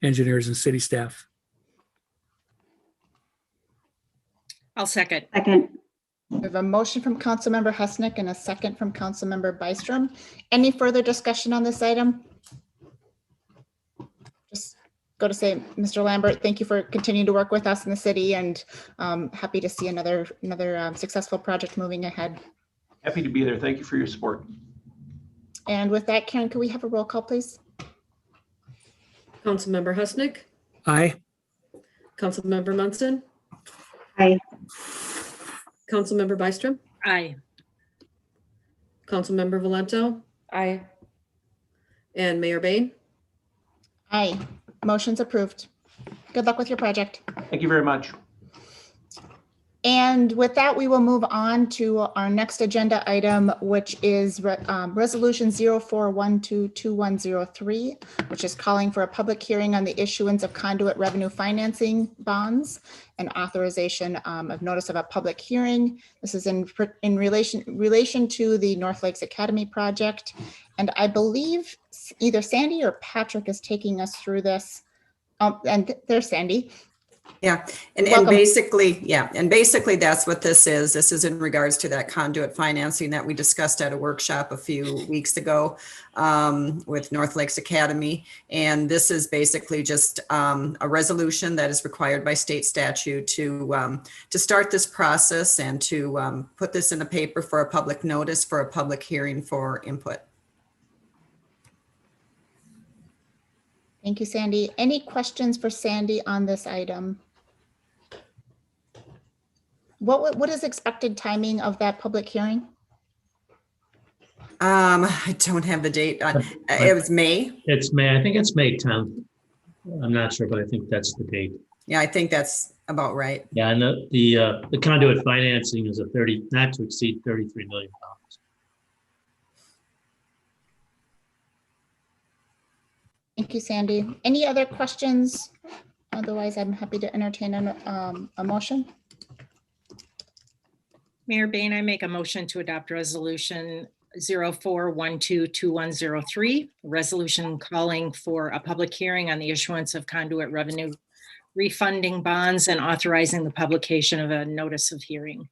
engineers and city staff. I'll second. Second. We have a motion from Councilmember Husnick and a second from Councilmember Byström. Any further discussion on this item? Just go to say, Mr. Lambert, thank you for continuing to work with us in the city, and happy to see another successful project moving ahead. Happy to be there. Thank you for your support. And with that, Karen, could we have a roll call, please? Councilmember Husnick, Aye. Councilmember Munson, Aye. Councilmember Byström, Aye. Councilmember Valento, Aye. and Mayor Bain. Aye. Motion's approved. Good luck with your project. Thank you very much. And with that, we will move on to our next agenda item, which is Resolution 04122103, which is calling for a public hearing on the issuance of conduit revenue financing bonds and authorization of notice of a public hearing. This is in relation to the North Lakes Academy project. And I believe either Sandy or Patrick is taking us through this. And there's Sandy. Yeah, and Welcome. basically that's what this is. This is in regards to that conduit financing that we discussed at a workshop a few weeks ago with North Lakes Academy. And this is basically just a resolution that is required by state statute to start this process and to put this in the paper for a public notice for a public hearing for input. Thank you, Sandy. Any questions for Sandy on this item? What is expected timing of that public hearing? I don't have the date. It was May. It's May. I think it's May 10th. I'm not sure, but I think that's the date. Yeah, I think that's about right. Yeah, and the conduit financing is not to exceed $33 million. Thank you, Sandy. Any other questions? Otherwise, I'm happy to entertain a motion. Mayor Bain, I make a motion to adopt resolution 04122103, resolution calling for a public hearing on the issuance of conduit revenue refunding bonds and authorizing the publication of a notice of hearing.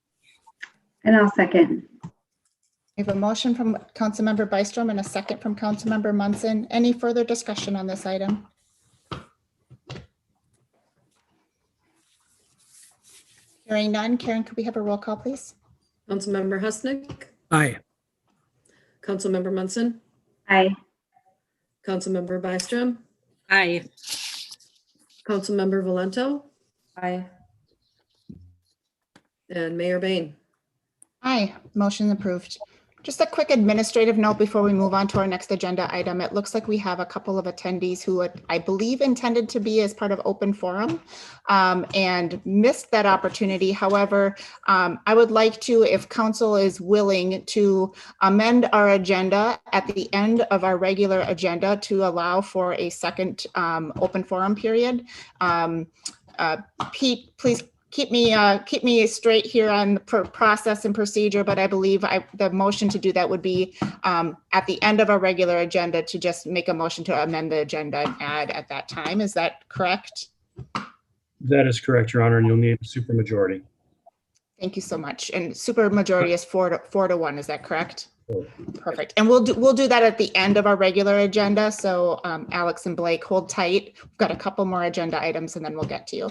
And I'll second. We have a motion from Councilmember Byström and a second from Councilmember Munson. Any further discussion on this item? Hearing none. Karen, could we have a roll call, please? Councilmember Husnick, Aye. Councilmember Munson, Aye. Councilmember Byström, Aye. Councilmember Valento, Aye. and Mayor Bain. Aye, motion approved. Just a quick administrative note before we move on to our next agenda item. It looks like we have a couple of attendees who I believe intended to be as part of open forum and missed that opportunity. However, I would like to, if council is willing, to amend our agenda at the end of our regular agenda to allow for a second open forum period. Pete, please keep me straight here on the process and procedure, but I believe the motion to do that would be at the end of our regular agenda to just make a motion to amend the agenda and add at that time. Is that correct? That is correct, Your Honor, and you'll need a supermajority. Thank you so much. And super majority is 4-1. Is that correct? Sure. Perfect. And we'll do that at the end of our regular agenda. So Alex and Blake, hold tight. We've got a couple more agenda items and then we'll get to you.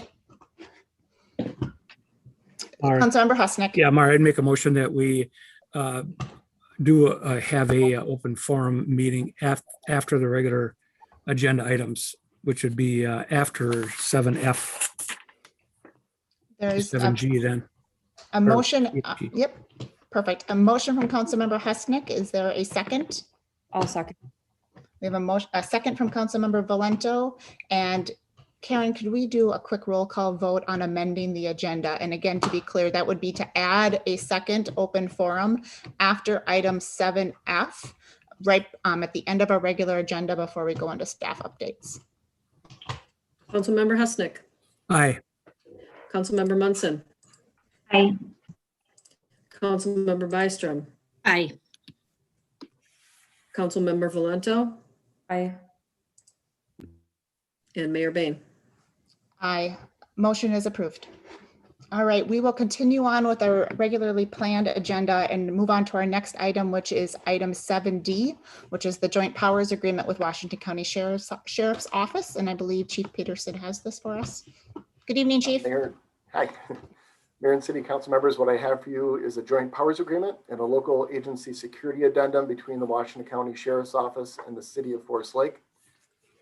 All right. Councilmember Husnick. Yeah, Mara, I'd make a motion that we have a open forum meeting after the regular agenda items, which would be after 7F, There's 7G then. a motion. 8G. Yep. Perfect. A motion from Councilmember Husnick. Is there a second? I'll second. We have a second from Councilmember Valento. And Karen, could we do a quick roll call vote on amending the agenda? And again, to be clear, that would be to add a second open forum after item 7F, right at the end of our regular agenda before we go into staff updates. Councilmember Husnick, Aye. Councilmember Munson, Aye. Councilmember Byström, Aye. Councilmember Valento, Aye. and Mayor Bain. Aye. Motion is approved. All right, we will continue on with our regularly planned agenda and move on to our next item, which is item 7D, which is the joint powers agreement with Washington County Sheriff's Office. And I believe Chief Peterson has this for us. Good evening, Chief. Mayor, hi. Mayor and City Council members, what I have for you is a joint powers agreement and a local agency security addendum between the Washington County Sheriff's Office and the City of Forest Lake.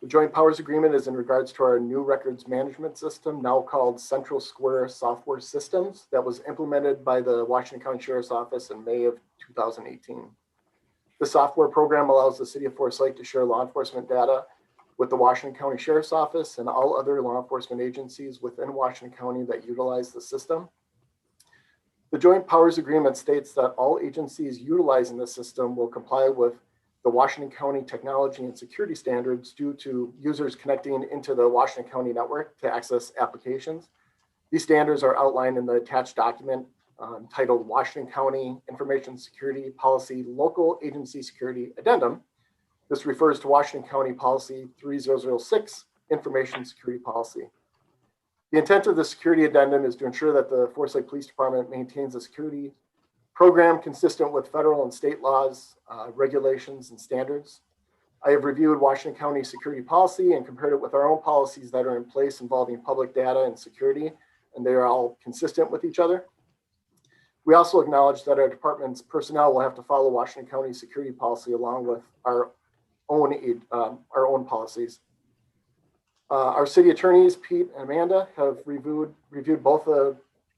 The joint powers agreement is in regards to our new records management system, now called Central Square Software Systems, that was implemented by the Washington County Sheriff's Office in May of 2018. The software program allows the City of Forest Lake to share law enforcement data with the Washington County Sheriff's Office and all other law enforcement agencies within Washington County that utilize the system. The joint powers agreement states that all agencies utilizing the system will comply with the Washington County technology and security standards due to users connecting into the Washington County network to access applications. These standards are outlined in the attached document titled Washington County Information Security Policy Local Agency Security Addendum. This refers to Washington County Policy 3006, Information Security Policy. The intent of the security addendum is to ensure that the Forest Lake Police Department maintains a security program consistent with federal and state laws, regulations, and standards. I have reviewed Washington County security policy and compared it with our own policies that are in place involving public data and security, and they are all consistent with each other. We also acknowledge that our department's personnel will have to follow Washington County security policy along with our own policies. Our city attorneys, Pete and Amanda, have reviewed both the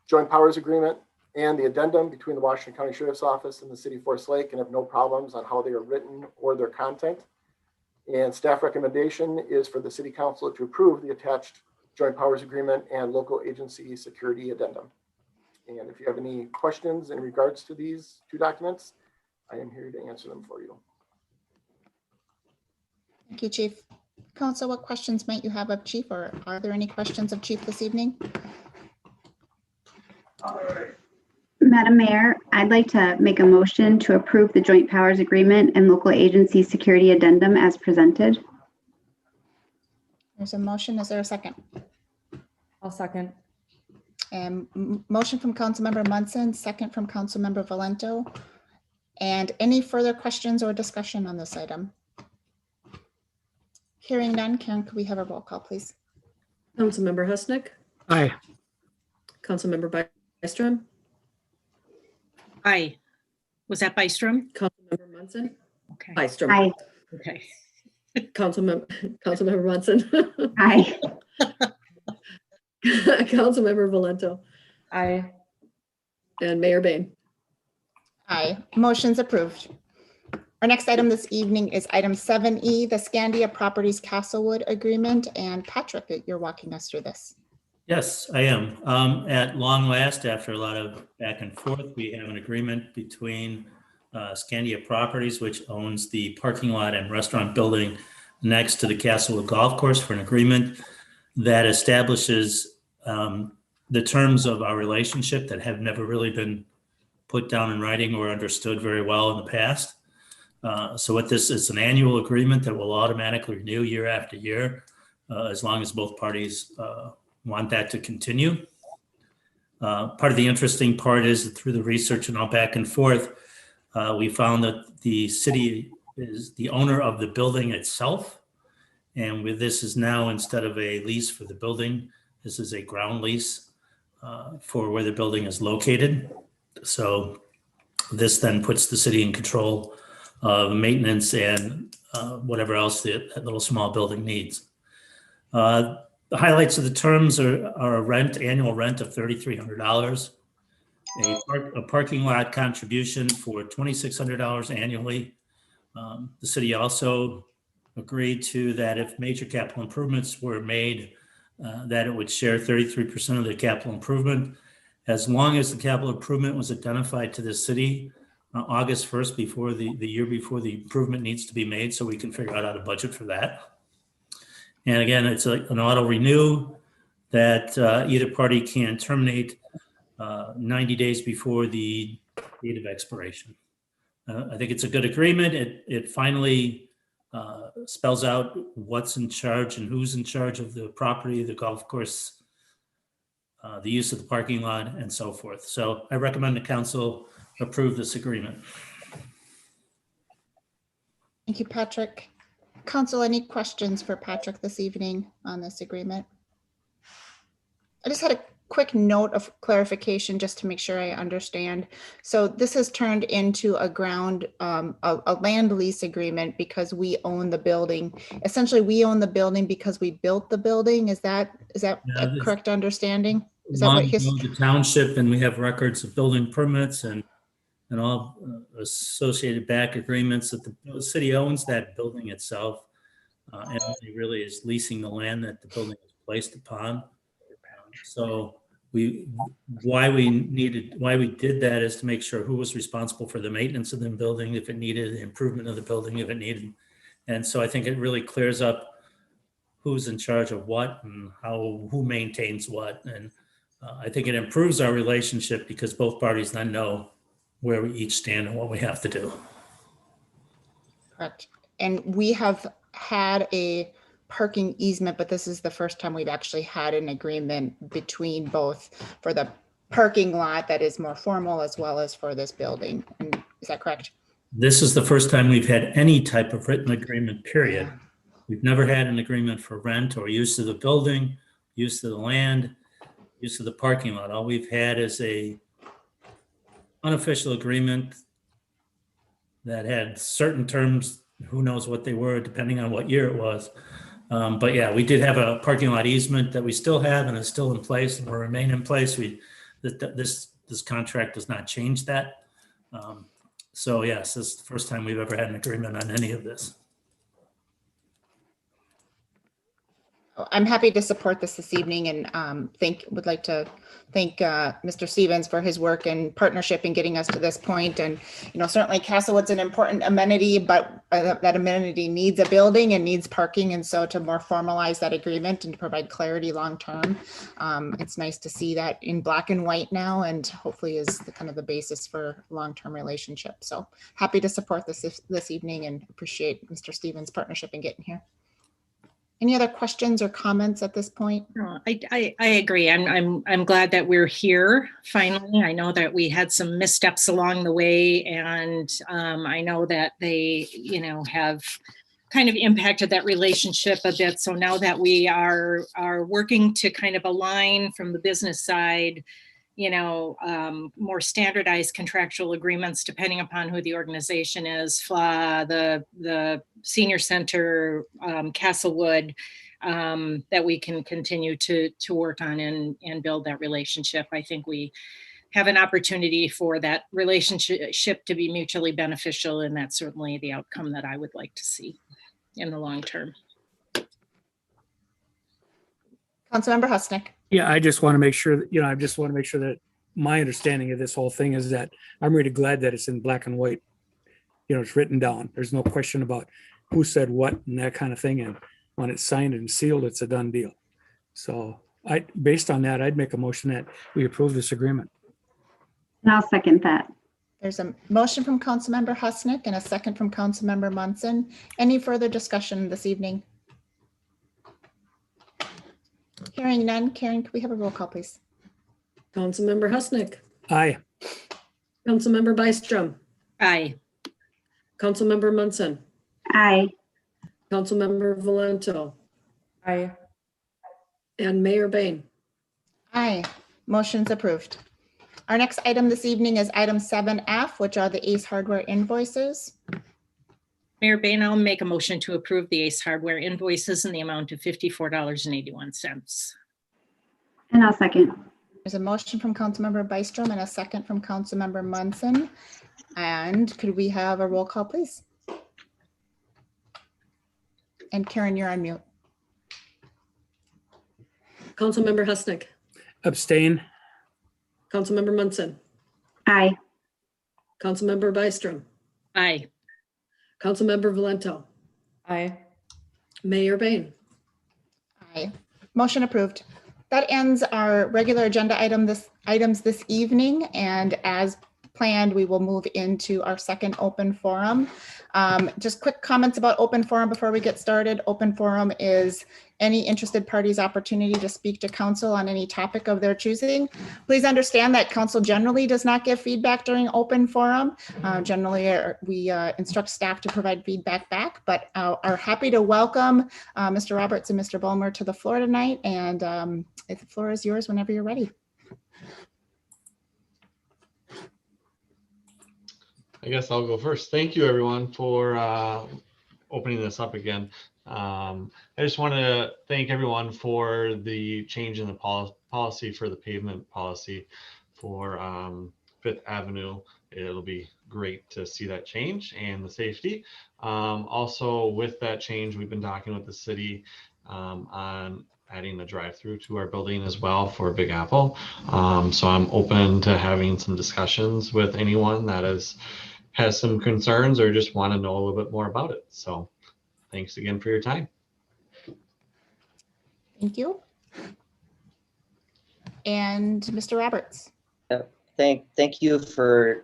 joint powers agreement and the addendum between the Washington County Sheriff's Office and the City of Forest Lake and have no problems on how they are written or their content. And staff recommendation is for the City Council to approve the attached joint powers agreement and local agency security addendum. And if you have any questions in regards to these two documents, I am here to answer them for you. Thank you, Chief. Council, what questions might you have of Chief, or are there any questions of Chief this evening? Madam Mayor, I'd like to make a motion to approve the joint powers agreement and local agency security addendum as presented. There's a motion. Is there a second? I'll second. And motion from Councilmember Munson, second from Councilmember Valento. And any further questions or discussion on this item? Hearing none, Karen, could we have a roll call, please? Councilmember Husnick, Aye. Councilmember Byström, Aye. Was that Byström? Councilmember Munson, Okay. Byström, Aye. Okay. Councilmember Munson, Aye. Councilmember Valento, Aye. and Mayor Bain. Aye. Motion's approved. Our next item this evening is item 7E, the Scandia Properties Castlewood Agreement. And Patrick, you're walking us through this. Yes, I am. At long last, after a lot of back and forth, we have an agreement between Scandia Properties, which owns the parking lot and restaurant building next to the Castlewood Golf Course, for an agreement that establishes the terms of our relationship that have never really been put down in writing or understood very well in the past. So what this is, an annual agreement that will automatically renew year after year, as long as both parties want that to continue. Part of the interesting part is that through the research and all back and forth, we found that the city is the owner of the building itself. And with this is now, instead of a lease for the building, this is a ground lease for where the building is located. So this then puts the city in control of maintenance and whatever else that little small building needs. The highlights of the terms are a annual rent of $3,300, a parking lot contribution for $2,600 annually. The city also agreed to that if major capital improvements were made, that it would share 33% of the capital improvement, as long as the capital improvement was identified to the city August 1st, before the year before the improvement needs to be made, so we can figure out how to budget for that. And again, it's an auto renew that either party can terminate 90 days before the date of expiration. I think it's a good agreement. It finally spells out what's in charge and who's in charge of the property, the golf course, the use of the parking lot, and so forth. So I recommend the council approve this agreement. Thank you, Patrick. Council, any questions for Patrick this evening on this agreement? I just had a quick note of clarification just to make sure I understand. So this has turned into a land lease agreement because we own the building. Essentially, we own the building because we built the building. Is that Yeah, a this- correct understanding? Is that Long what ago, the township, and we have records of building permits and all associated back agreements that the city owns that building itself. And it really is leasing the land that the building is placed upon. So why we did that is to make sure who was responsible for the maintenance of the building, if it needed the improvement of the building, if it needed. And so I think it really clears up who's in charge of what and who maintains what. And I think it improves our relationship because both parties then know where we each stand and what we have to do. Correct. And we have had a parking easement, but this is the first time we've actually had an agreement between both for the parking lot that is more formal as well as for this building. And is that correct? This is the first time we've had any type of written agreement, period. We've never had an agreement for rent or use of the building, use of the land, use of the parking lot. All we've had is a unofficial agreement that had certain terms, who knows what they were, depending on what year it was. But yeah, we did have a parking lot easement that we still have and is still in place and will remain in place. This contract does not change that. So yes, this is the first time we've ever had an agreement on any of this. I'm happy to support this evening and would like to thank Mr. Stevens for his work and partnership in getting us to this point. And, certainly Castlewood's an important amenity, but that amenity needs a building and needs parking. And so to more formalize that agreement and to provide clarity long-term, it's nice to see that in black and white now, and hopefully is the kind of the basis for long-term relationship. So happy to support this evening and appreciate Mr. Stevens' partnership in getting here. Any other questions or comments at this point? No, I agree. I'm glad that we're here finally. I know that we had some missteps along the way, and I know that they, have kind of impacted that relationship a bit. So now that we are working to kind of align from the business side, more standardized contractual agreements depending upon who the organization is, FLA, the senior center, Castlewood, that we can continue to work on and build that relationship. I think we have an opportunity for that relationship to be mutually beneficial, and that's certainly the outcome that I would like to see in the long term. Councilmember Husnick. Yeah, I just want to make sure that my understanding of this whole thing is that I'm really glad that it's in black and white. It's written down. There's no question about who said what and that kind of thing. And when it's signed and sealed, it's a done deal. So based on that, I'd make a motion that we approve this agreement. And I'll second that. There's a motion from Councilmember Husnick and a second from Councilmember Munson. Any further discussion this evening? Hearing none. Karen, could we have a roll call, please? Councilmember Husnick, Aye. Councilmember Byström, Aye. Councilmember Munson, Aye. Councilmember Valento, Aye. and Mayor Bain. Aye. Motion's approved. Our next item this evening is item 7F, which are the Ace Hardware invoices. Mayor Bain, I'll make a motion to approve the Ace Hardware invoices in the amount of $54.81. And I'll second. There's a motion from Councilmember Byström and a second from Councilmember Munson. And could we have a roll call, please? And Karen, you're on mute. Councilmember Husnick, Abstain. Councilmember Munson, Aye. Councilmember Byström, Aye. Councilmember Valento, Aye. Mayor Bain. Aye. Motion approved. That ends our regular agenda items this evening. And as planned, we will move into our second open forum. Just quick comments about open forum before we get started. Open forum is any interested party's opportunity to speak to council on any topic of their choosing. Please understand that council generally does not give feedback during open forum. Generally, we instruct staff to provide feedback back, but are happy to welcome Mr. Roberts and Mr. Bulmer to the floor tonight. And the floor is yours whenever you're ready. I guess I'll go first. Thank you, everyone, for opening this up again. I just want to thank everyone for the change in the policy for the pavement policy for Fifth Avenue. It'll be great to see that change and the safety. Also, with that change, we've been talking with the city on adding the drive-through to our building as well for Big Apple. So I'm open to having some discussions with anyone that has some concerns or just want to know a little bit more about it. So thanks again for your time. Thank you. And Mr. Roberts. Thank you for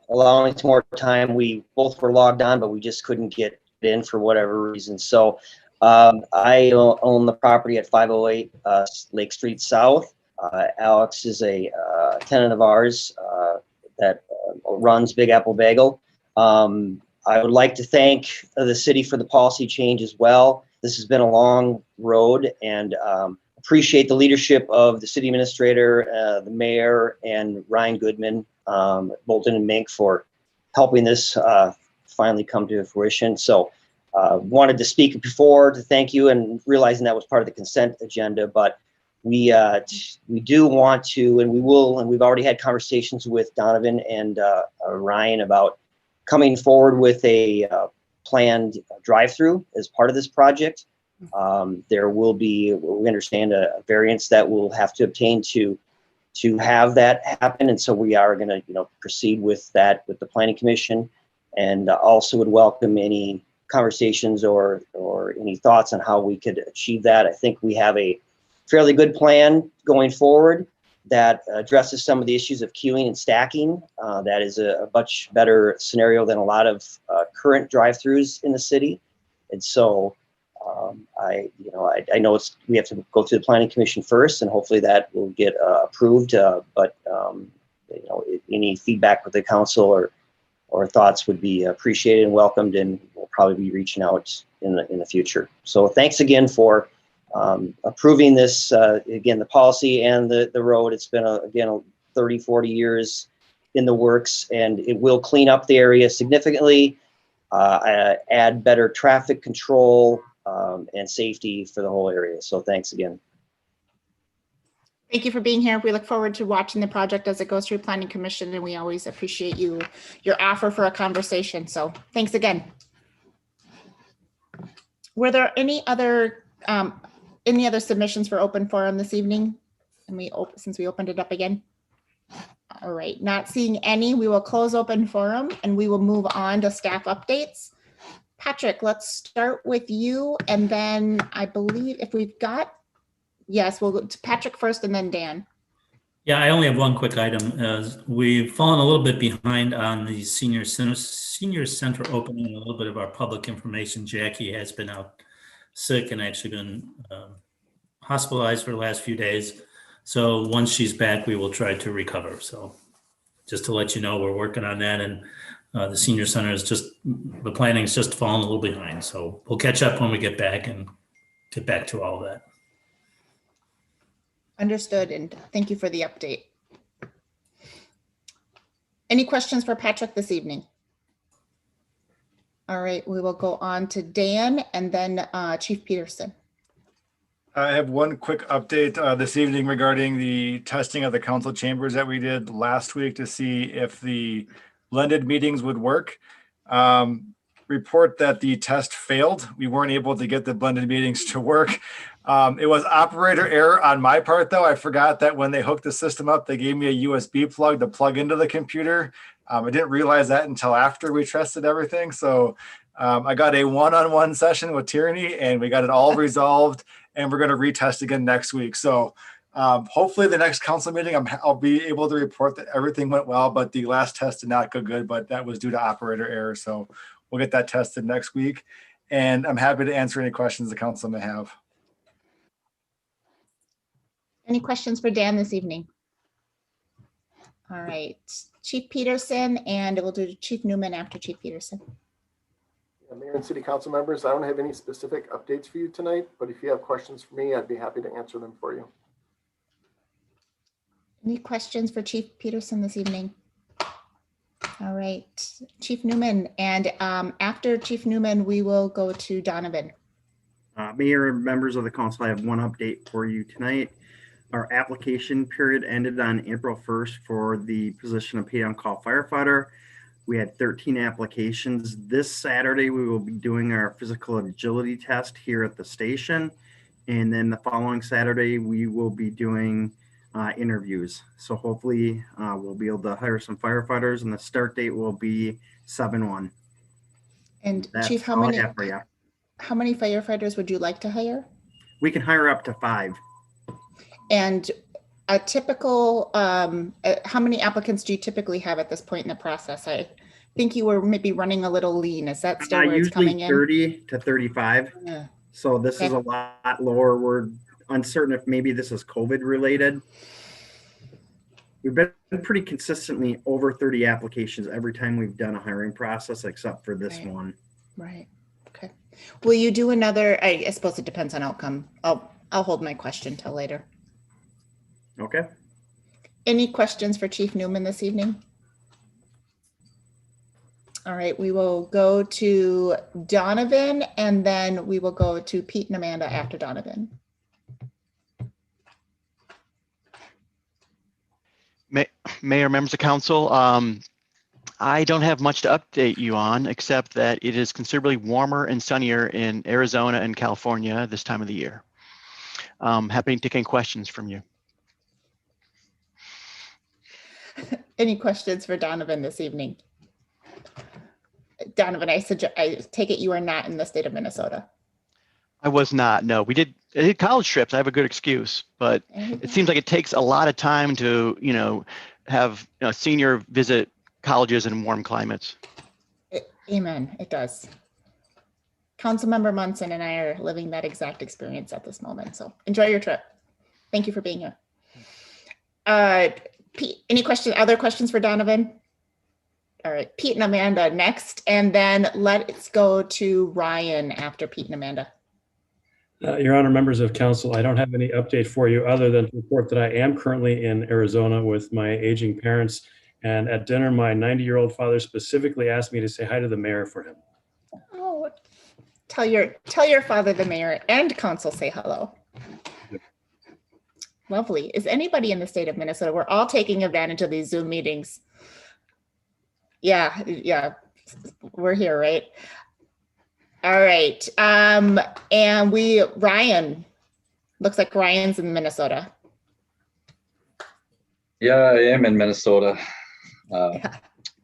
allowing some more time. We both were logged on, but we just couldn't get in for whatever reason. So I own the property at 508 Lake Street South. Alex is a tenant of ours that runs Big Apple Bagel. I would like to thank the city for the policy change as well. This has been a long road, and appreciate the leadership of the city administrator, the mayor, and Ryan Goodman, Bolton and Mink for helping this finally come to fruition. So wanted to speak before to thank you, and realizing that was part of the consent agenda, but we do want to, and we will, and we've already had conversations with Donovan and Ryan about coming forward with a planned drive-through as part of this project. There will be, we understand, a variance that we'll have to obtain to have that happen, and so we are going to proceed with that with the Planning Commission, and also would welcome any conversations or any thoughts on how we could achieve that. I think we have a fairly good plan going forward that addresses some of the issues of queuing and stacking. That is a much better scenario than a lot of current drive-throughs in the city. And so I know we have to go to the Planning Commission first, and hopefully that will get approved. But any feedback with the council or thoughts would be appreciated and welcomed, and we'll probably be reaching out in the future. So thanks again for approving this, again, the policy and the road. It's been, again, 30, 40 years in the works, and it will clean up the area significantly, add better traffic control and safety for the whole area. So thanks again. Thank you for being here. We look forward to watching the project as it goes through Planning Commission, and we always appreciate your offer for a conversation. So thanks again. Were there any other submissions for open forum this evening? Since we opened it up again. All right, not seeing any, we will close open forum and we will move on to staff updates. Patrick, let's start with you, and then I believe if we've got, yes, we'll go to Patrick first and then Dan. Yeah, I only have one quick item. We've fallen a little bit behind on the senior center opening, a little bit of our public information. Jackie has been out sick and actually been hospitalized for the last few days. So once she's back, we will try to recover. So just to let you know, we're working on that, and the senior center is the planning is just falling a little behind. So we'll catch up when we get back and get back to all of that. Understood, and thank you for the update. Any questions for Patrick this evening? All right, we will go on to Dan and then Chief Peterson. I have one quick update this evening regarding the testing of the council chambers that we did last week to see if the blended meetings would work. Report that the test failed. We weren't able to get the blended meetings to work. It was operator error on my part, though. I forgot that when they hooked the system up, they gave me a USB plug to plug into the computer. I didn't realize that until after we tested everything. So I got a one-on-one session with Tierney, and we got it all resolved, and we're going to retest again next week. So Hopefully the next council meeting, I'll be able to report that everything went well, but the last test did not go good, but that was due to operator error. So we'll get that tested next week. And I'm happy to answer any questions the council may have. Any questions for Dan this evening? All right, Chief Peterson, and we'll do Chief Newman after Chief Peterson. Mayor and city council members, I don't have any specific updates for you tonight, but if you have questions for me, I'd be happy to answer them for you. Any questions for Chief Peterson this evening? All right, Chief Newman, and after Chief Newman, we will go to Donovan. Mayor and members of the council, I have one update for you tonight. Our application period ended on April 1st for the position of paid-on-call firefighter. We had 13 applications. This Saturday, we will be doing our physical agility test here at the station. And then the following Saturday, we will be doing interviews. So hopefully we'll be able to hire some firefighters, and the start date will be 7/1. And That's Chief, all I have for you. how many firefighters would you like to hire? We can hire up to 5. And a typical, how many applicants do you typically have at this point in the process? I think you were maybe running a little lean. Is that still where it's coming Usually in? 30 to 35. Yeah. So this is Okay. a lot lower. We're uncertain if maybe this is COVID related. We've been pretty consistently over 30 applications every time we've done a hiring process, except for this Right. one. Right. Okay. Will you do another? I suppose it depends on outcome. I'll hold my question till later. Okay. Any questions for Chief Newman this evening? All right, we will go to Donovan, and then we will go to Pete and Amanda after Donovan. Mayor, members of council, I don't have much to update you on, except that it is considerably warmer and sunnier in Arizona and California this time of the year. Happy to take any questions from you. Any questions for Donovan this evening? Donovan, I take it you are not in the state of Minnesota. I was not, no. I did college trips. I have a good excuse, but it seems like it takes a lot of time to, have a senior visit colleges in warm climates. Amen, it does. Councilmember Munson and I are living that exact experience at this moment, so enjoy your trip. Thank you for being here. Pete, other questions for Donovan? All right, Pete and Amanda next, and then let's go to Ryan after Pete and Amanda. Your Honor, members of council, I don't have any update for you other than to report that I am currently in Arizona with my aging parents. And at dinner, my 90-year-old father specifically asked me to say hi to the mayor for him. Oh, tell your father, the mayor, and council say hello. Lovely. Is anybody in the state of Minnesota? We're all taking advantage of these Zoom meetings. Yeah, we're here, right? All right. And Ryan, looks like Ryan's in Minnesota. Yeah, I am in Minnesota.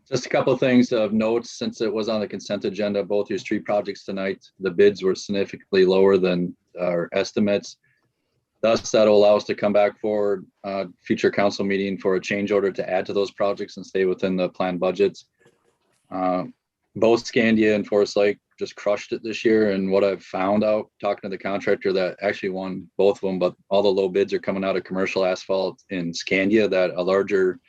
Just a couple of things of note, since it was on the consent agenda, both your street projects tonight, the bids were significantly lower than our estimates. Thus, that'll allow us to come back for future council meeting for a change order to add to those projects and stay within the planned budgets. Both Scandia and Forest Lake just crushed it this year. And what I've found out talking to the contractor that actually won both of them, but all the low bids are coming out of commercial asphalt in Scandia, that a larger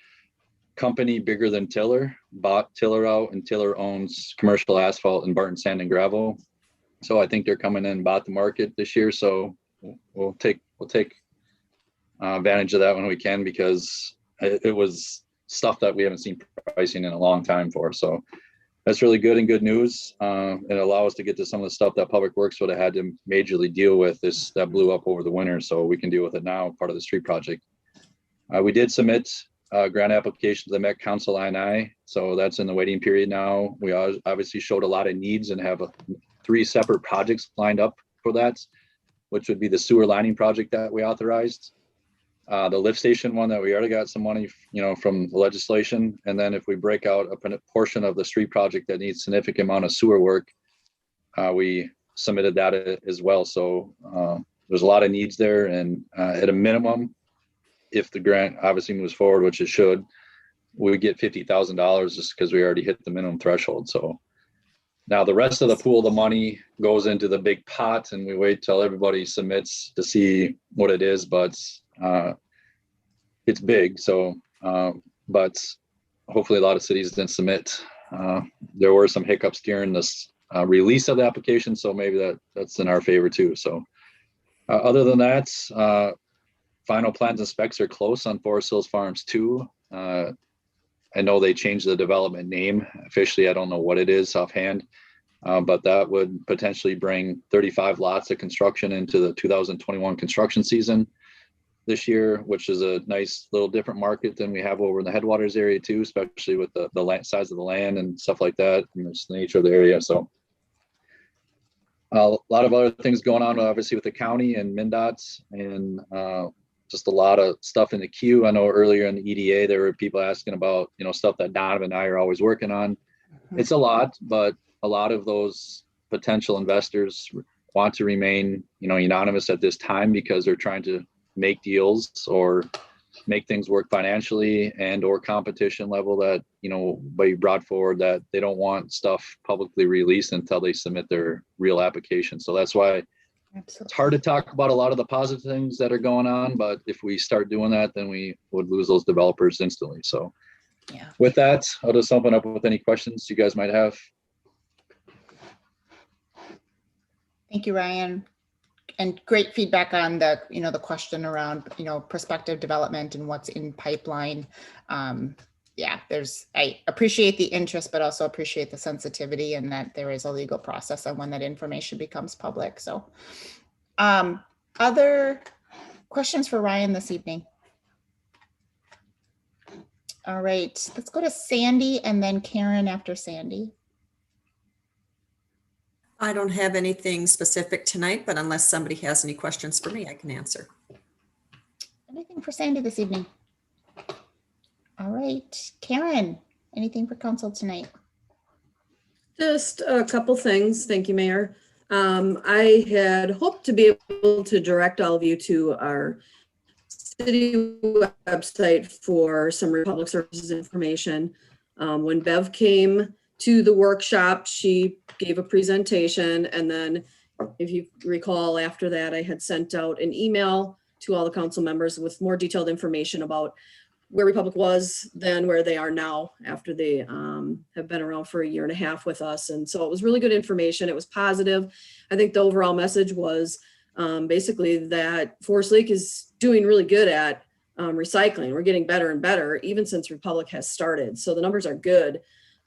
company bigger than Tiller bought Tiller out, and Tiller owns commercial asphalt and Barton Sand and Gravel. So I think they're coming in and bought the market this year. So we'll take advantage of that when we can, because it was stuff that we haven't seen pricing in a long time for. So that's really good and good news. It allows us to get to some of the stuff that Public Works would have had to majorly deal with that blew up over the winter. So we can deal with it now, part of the street project. We did submit a grant application to the Met Council INI. So that's in the waiting period now. We obviously showed a lot of needs and have 3 separate projects lined up for that, which would be the sewer lining project that we authorized, the lift station one that we already got some money, from the legislation. And then if we break out a portion of the street project that needs significant amount of sewer work, we submitted that as well. So there's a lot of needs there, and at a minimum, if the grant obviously moves forward, which it should, we would get $50,000 just because we already hit the minimum threshold. So now the rest of the pool of the money goes into the big pot, and we wait till everybody submits to see what it is, but it's big. So, but hopefully a lot of cities didn't submit. There were some hiccups during this release of the application, so maybe that's in our favor too. So other than that, final plans and specs are close on Forest Hills Farms 2. I know they changed the development name. Officially, I don't know what it is offhand, but that would potentially bring 35 lots of construction into the 2021 construction season this year, which is a nice little different market than we have over in the Headwaters area too, especially with the land, size of the land and stuff like that, and just the nature of the area. So a lot of other things going on, obviously, with the county and MnDOT, and just a lot of stuff in the queue. I know earlier in the EDA, there were people asking about, stuff that Donovan and I are always working on. It's a lot, but a lot of those potential investors want to remain, anonymous at this time because they're trying to make deals or make things work financially and or competition level that, be brought forward, that they don't want stuff publicly released until they submit their real application. So that's why it's hard to talk about a lot of the positive things that are going on, but if we start doing that, then we would lose those developers instantly. So with that, I'll just open up with any questions you guys might have. Thank you, Ryan. And great feedback on the, the question around, prospective development and what's in pipeline. I appreciate the interest, but also appreciate the sensitivity and that there is a legal process on when that information becomes public. So other questions for Ryan this evening? All right, let's go to Sandy and then Karen after Sandy. I don't have anything specific tonight, but unless somebody has any questions for me, I can answer. Anything for Sandy this evening? All right, Karen, anything for council tonight? Just a couple things. Thank you, Mayor. I had hoped to be able to direct all of you to our city website for some public services information. When Bev came to the workshop, she gave a presentation, and then if you recall, after that, I had sent out an email to all the council members with more detailed information about where Republic was then, where they are now after they have been around for 1.5 years with us. And so it was really good information. It was positive. I think the overall message was basically that Forest Lake is doing really good at recycling. We're getting better and better even since Republic has started. So the numbers are good.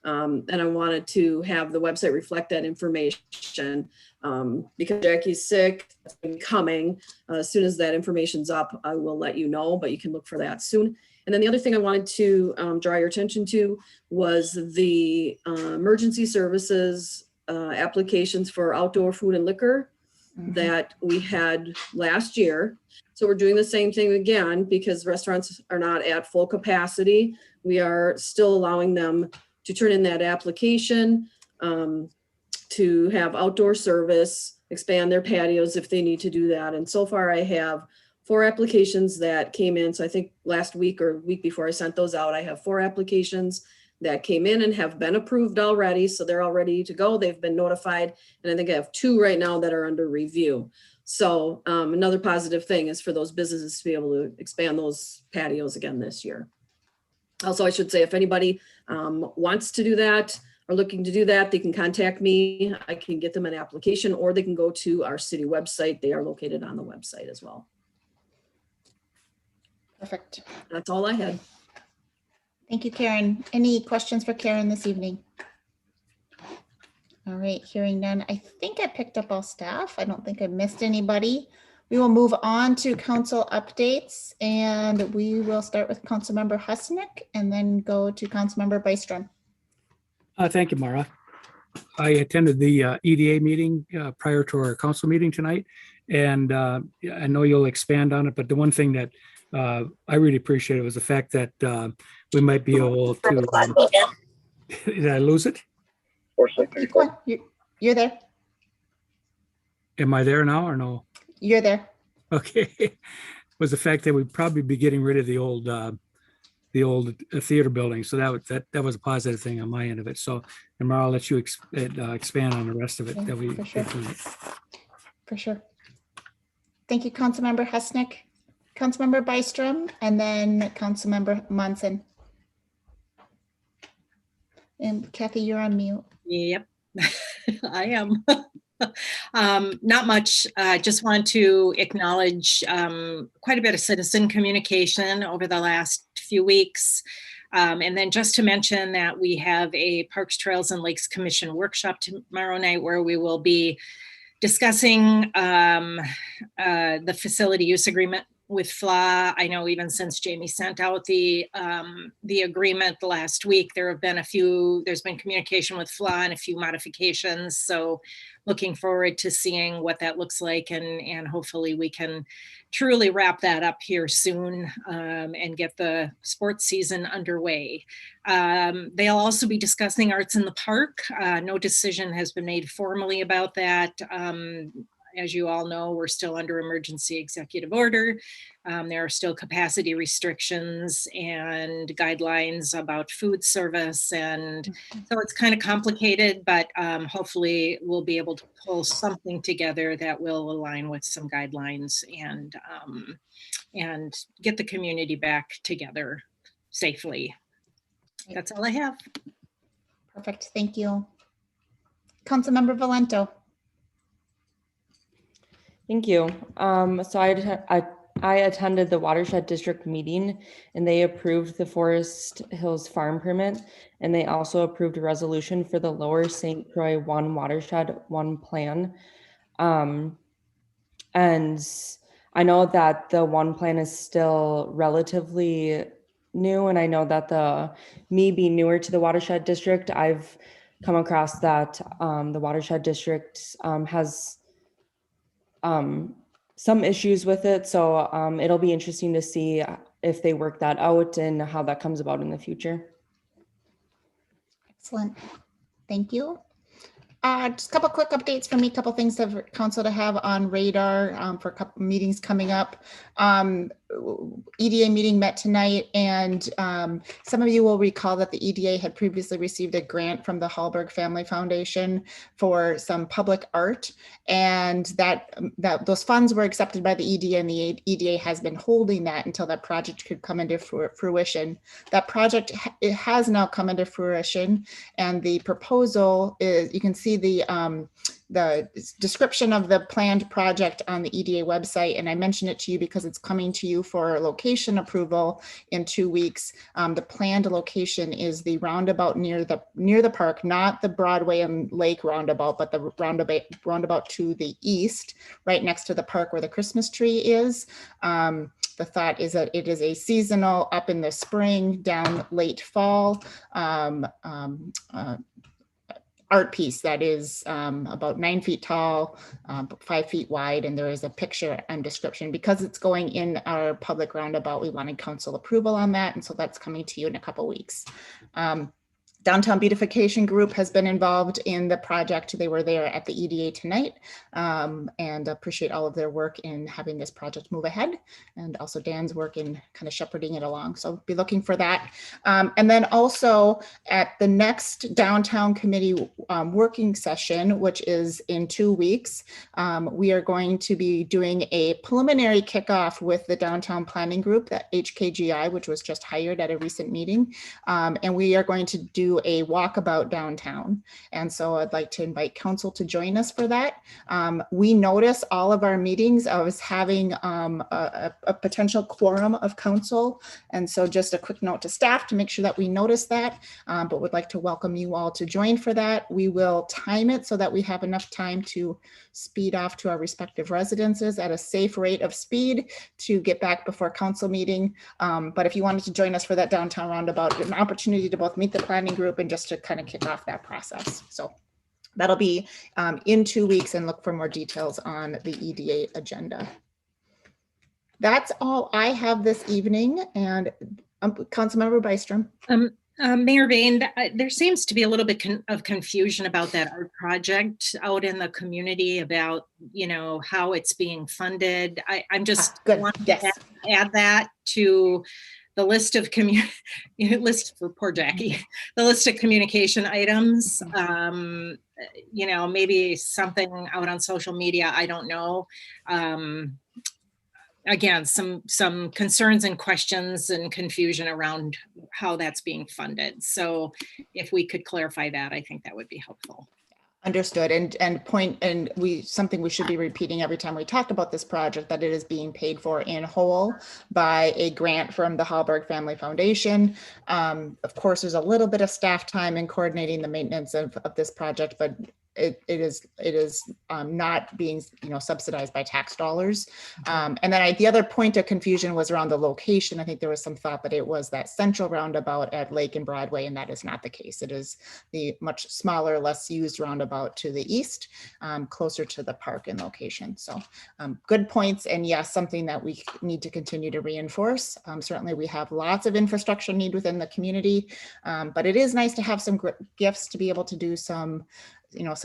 And I wanted to have the website reflect that information because Jackie's sick, it's been coming. As soon as that information's up, I will let you know, but you can look for that soon. And then the other thing I wanted to draw your attention to was the emergency services applications for outdoor food and liquor that we had last year. So we're doing the same thing again because restaurants are not at full capacity. We are still allowing them to turn in that application to have outdoor service, expand their patios if they need to do that. And so far I have 4 applications that came in. So I think last week or week before I sent those out, I have 4 applications that came in and have been approved already. So they're all ready to go. They've been notified. And I think I have 2 right now that are under review. So another positive thing is for those businesses to be able to expand those patios again this year. Also, I should say, if anybody wants to do that or looking to do that, they can contact me. I can get them an application, or they can go to our city website. They are located on the website as well. Perfect. That's all I had. Thank you, Karen. Any questions for Karen this evening? All right, hearing none. I think I picked up all staff. I don't think I missed anybody. We will move on to council updates, and we will start with Councilmember Husnick and then go to Councilmember Byström. Thank you, Mara. I attended the EDA meeting prior to our council meeting tonight, and I know you'll expand on it, but the one thing that I really appreciated was the fact that we might be able to, did I lose it? You're there. Am I there now or no? You're there. Okay. was the fact that we'd probably be getting rid of the old theater building. So that was a positive thing on my end of it. So, and Mara, I'll let you expand on the rest of it that we For sure. did tonight. For sure. Thank you, Councilmember Husnick, Councilmember Byström, and then Councilmember Munson. And Kathy, you're on mute. Yep, I am. Not much. Just want to acknowledge quite a bit of citizen communication over the last few weeks. And then just to mention that we have a Parks, Trails, and Lakes Commission workshop tomorrow night where we will be discussing the facility use agreement with FLA. I know even since Jamie sent out the agreement last week, there's been communication with FLA and a few modifications. So looking forward to seeing what that looks like, and hopefully we can truly wrap that up here soon and get the sports season underway. They'll also be discussing Arts in the Park. No decision has been made formally about that. As you all know, we're still under emergency executive order. There are still capacity restrictions and guidelines about food service. And so it's kind of complicated, but hopefully we'll be able to pull something together that will align with some guidelines and get the community back together safely. That's all I have. Perfect. Thank you. Councilmember Valento. Thank you. So I attended the Watershed District meeting, and they approved the Forest Hills Farm permit, and they also approved a resolution for the Lower St. Croix 1 Watershed 1 plan. And I know that the 1 plan is still relatively new, and I know that me being newer to the Watershed District, I've come across that the Watershed District has some issues with it. So it'll be interesting to see if they work that out and how that comes about in the future. Excellent. Thank you. Just a couple quick updates from me, a couple things for council to have on radar for a couple meetings coming up. EDA meeting met tonight, and some of you will recall that the EDA had previously received a grant from the Hallberg Family Foundation for some public art, and that those funds were accepted by the EDA, and the EDA has been holding that until that project could come into fruition. That project it has now come into fruition, and the proposal is, you can see the description of the planned project on the EDA website, and I mention it to you because it's coming to you for location approval in 2 weeks. The planned location is the roundabout near the park, not the Broadway and Lake roundabout, but the roundabout to the east, right next to the park where the Christmas tree is. The thought is that it is a seasonal, up in the spring, down late fall, art piece that is about 9 feet tall, 5 feet wide, and there is a picture and description. Because it's going in our public roundabout, we wanted council approval on that, and so that's coming to you in a couple weeks. Downtown Beautification Group has been involved in the project. They were there at the EDA tonight, and appreciate all of their work in having this project move ahead, and also Dan's work in kind of shepherding it along. So be looking for that. And then also at the next Downtown Committee working session, which is in 2 weeks, we are going to be doing a preliminary kickoff with the Downtown Planning Group, that HKGI, which was just hired at a recent meeting. And we are going to do a walkabout downtown. And so I'd like to invite council to join us for that. We notice all of our meetings as having a potential quorum of council. And so just a quick note to staff to make sure that we notice that, but would like to welcome you all to join for that. We will time it so that we have enough time to speed off to our respective residences at a safe rate of speed to get back before council meeting. But if you wanted to join us for that downtown roundabout, an opportunity to both meet the planning group and just to kind of kick off that process. So that'll be in 2 weeks, and look for more details on the EDA agenda. That's all I have this evening. And Councilmember Byström. Mayor Bain, there seems to be a little bit of confusion about that art project out in the community about, how it's being funded. I'm just want to add that to the list of list for poor Jackie, the list of communication items. Maybe something out on social media. I don't know. Again, some concerns and questions and confusion around how that's being funded. So if we could clarify that, I think that would be helpful. Understood. Something we should be repeating every time we talk about this project, that it is being paid for in whole by a grant from the Hallberg Family Foundation. Of course, there's a little bit of staff time in coordinating the maintenance of this project, but it is not being subsidized by tax dollars. And then the other point of confusion was around the location. I think there was some thought that it was that central roundabout at Lake and Broadway, and that is not the case. It is the much smaller, less used roundabout to the east, closer to the park and location. So good points, and yes, something that we need to continue to reinforce. Certainly we have lots of infrastructure need within the community, but it is nice to have some gifts to be able to do some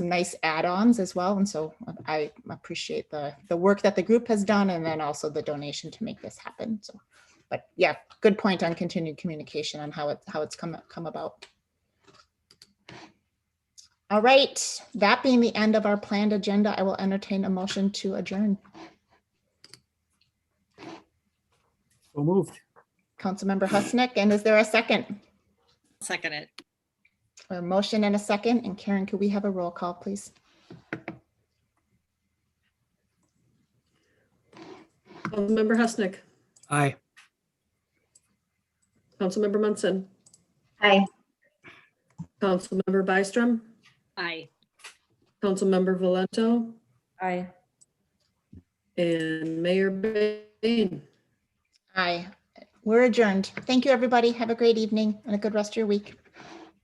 nice add-ons as well. And so I appreciate the work that the group has done, and then also the donation to make this happen. So, but yeah, good point on continued communication on how it's come about. All right, that being the end of our planned agenda, I will entertain a motion to adjourn. So moved. Councilmember Husnick, and is there a second? Second it. A motion and a second. And Karen, could we have a roll call, please? Councilmember Husnick, Aye. Councilmember Munson, Aye. Councilmember Byström, Aye. Councilmember Valento, Aye. and Mayor Bain. Aye. We're adjourned. Thank you, everybody. Have a great evening and a good rest of your week.